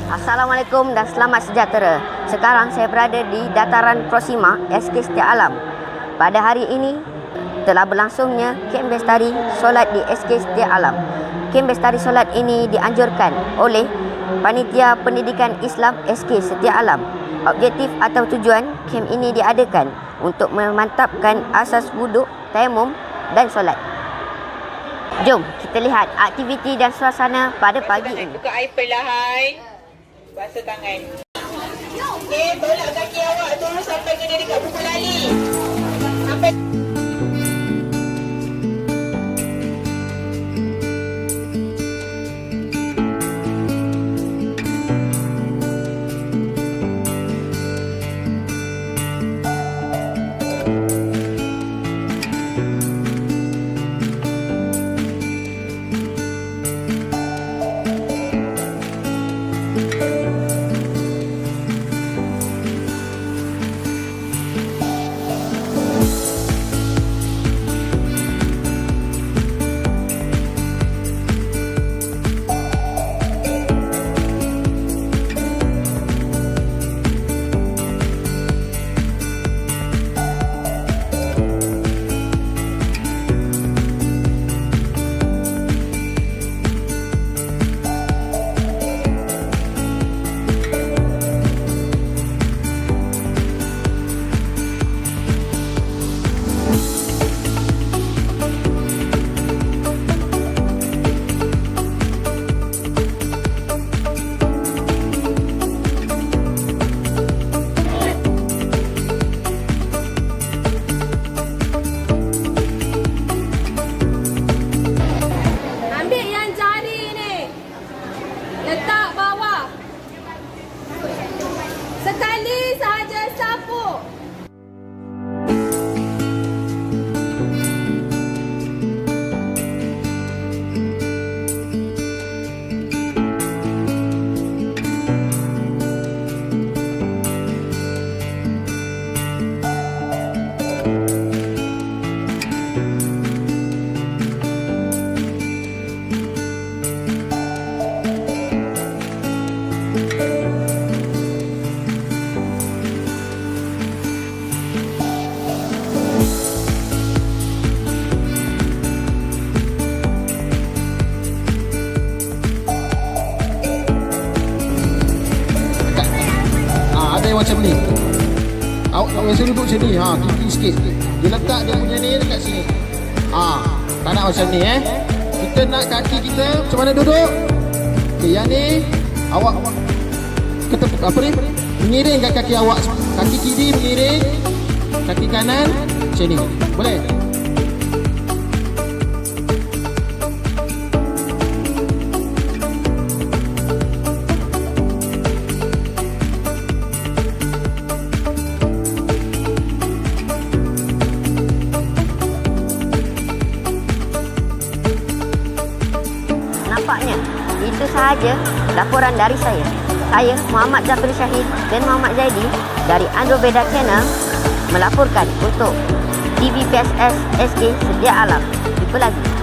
Assalamualaikum dan selamat sejahtera. Sekarang saya berada di Dataran Proxima SK Setia Alam. Pada hari ini telah berlangsungnya kem bestari solat di SK Setia Alam. Kem bestari solat ini dianjurkan oleh Panitia Pendidikan Islam SK Setia Alam. Objektif atau tujuan kem ini diadakan untuk memantapkan asas wuduk, tayamum dan solat. Jom kita lihat aktiviti dan suasana pada pagi ini. Buka air perlahan. Basuh tangan. Okey, tolak kaki awak turun sampai kena dekat buku lali. Sampai letak bawah. Sekali sahaja sapu. Macam ni. Awak biasa duduk sini, tinggi sikit. Dia letak dia punya ni dekat sini. Tak nak macam ni Kita nak kaki kita macam mana duduk? Okey, yang ni awak kata apa ni? Mengiringkan kaki awak. Kaki kiri mengiring, kaki kanan macam ni. Boleh? Nampaknya itu sahaja laporan dari saya. Saya Muhammad Zafir Syahid dan Muhammad Zaidi dari Andromeda Channel melaporkan untuk TV PSS SK Setia Alam. Jumpa lagi.